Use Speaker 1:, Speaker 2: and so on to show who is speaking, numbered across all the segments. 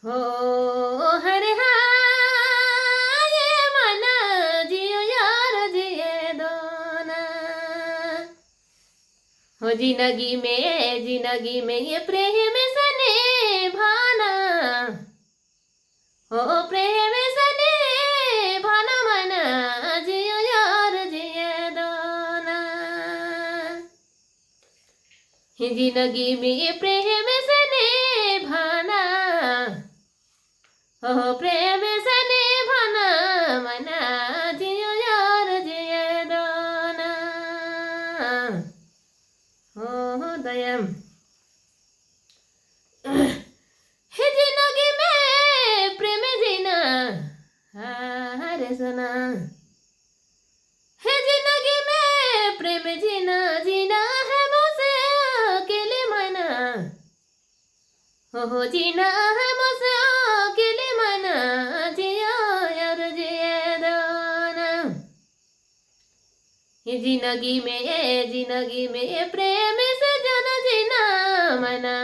Speaker 1: हो हरे हाँ ये मना जियो यार जिए दोना। हो जिंदगी में ये प्रेम सने भाना। हो प्रेम सने भाना मना जियो यार जिए दोना। जिंदगी में ये प्रेम सने भाना। हो प्रेम सने भाना मना जियो यार जिए दोना। हो दया हे जिंदगी में प्रेम जीना हरे सुना। हे जिंदगी में प्रेम जीना जीना है मुझसे अकेले मना। हो जीना है मुझसे अकेले मना जिया यार जिए दोना। ये जिंदगी में प्रेम से जन जीना मना।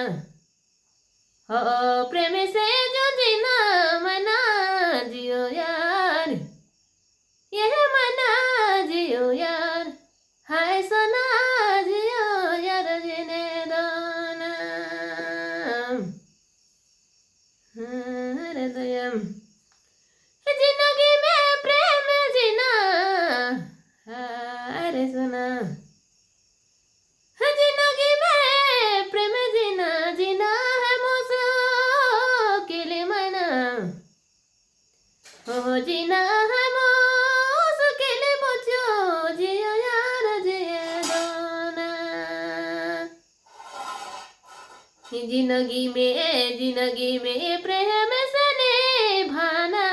Speaker 1: हो प्रेम से जो जीना मना जियो यार यह मना जियो यार। हाय सोना जियो यार जीने दोना। हृदयम जिंदगी में प्रेम जीना अरे सुना। जिंदगी में प्रेम जीना जीना है मुझसे अकेले मना। हो जीना है मुझसे अकेले मुझो जियो यार जिए दोना। जिंदगी में प्रेम सने भाना।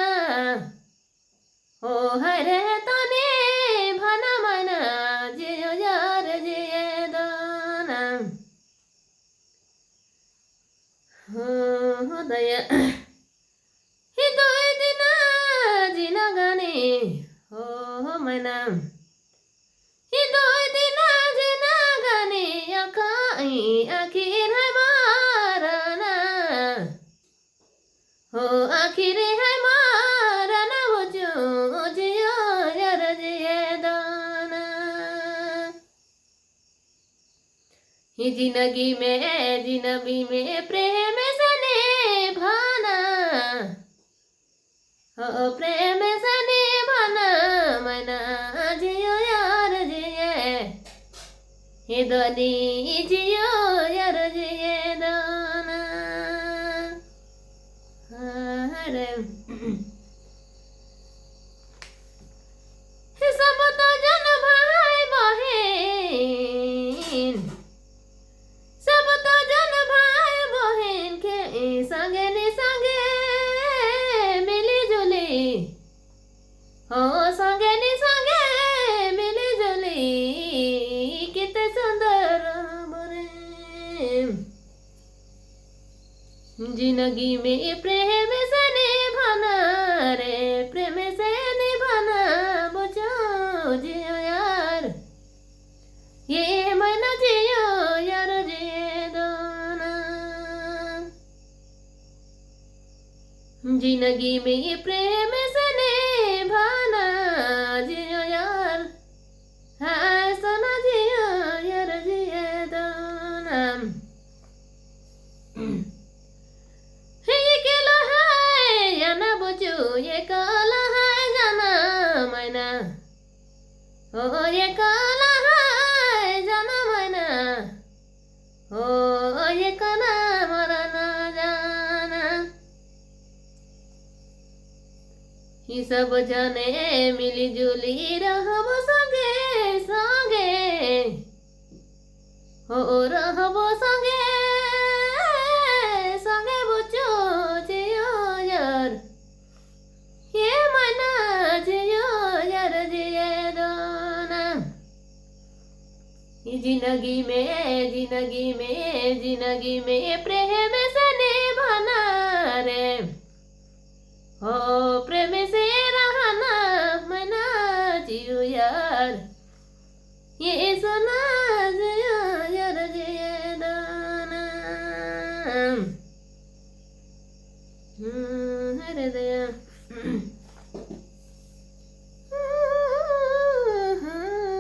Speaker 1: हो हरे तने भाना मना जियो यार जिए दोना। हो दया हे दो दिन जिना गाने हो मना। हे दो दिन जिना गाने आखिर है मारना। हो आखिर है मारना मुझो जियो यार जिए दोना। ये जिंदगी में प्रेम सने भाना। हो प्रेम सने भाना मना जियो यार जिए ये दोनी जियो यार जिए दोना। हरे सब तो जन भाई बहन। सब तो जन भाई बहन के संगे नि संगे मिली जुली। हो संगे नि संगे मिली जुली कितने सुंदर बने। जिंदगी में प्रेम से निभाना रे प्रेम से निभाना बुझो जियो यार ये मना जियो यार जिए दोना। जिंदगी में प्रेम से निभाना जियो यार। हाय सोना जियो यार जिए दोना। ये केला है या ना बुझो ये काला है जाना मना। हो ये काला है जाना मना। हो ये काला मरा ना जाना। ये सब जाने मिली जुली रहबो संगे संगे। हो रहबो संगे संगे बुझो जियो यार ये मना जियो यार जिए दोना। जिंदगी में प्रेम से निभाना रे। हो प्रेम से रहना मना जियो यार ये सोना जियो यार जिए दोना। हृदय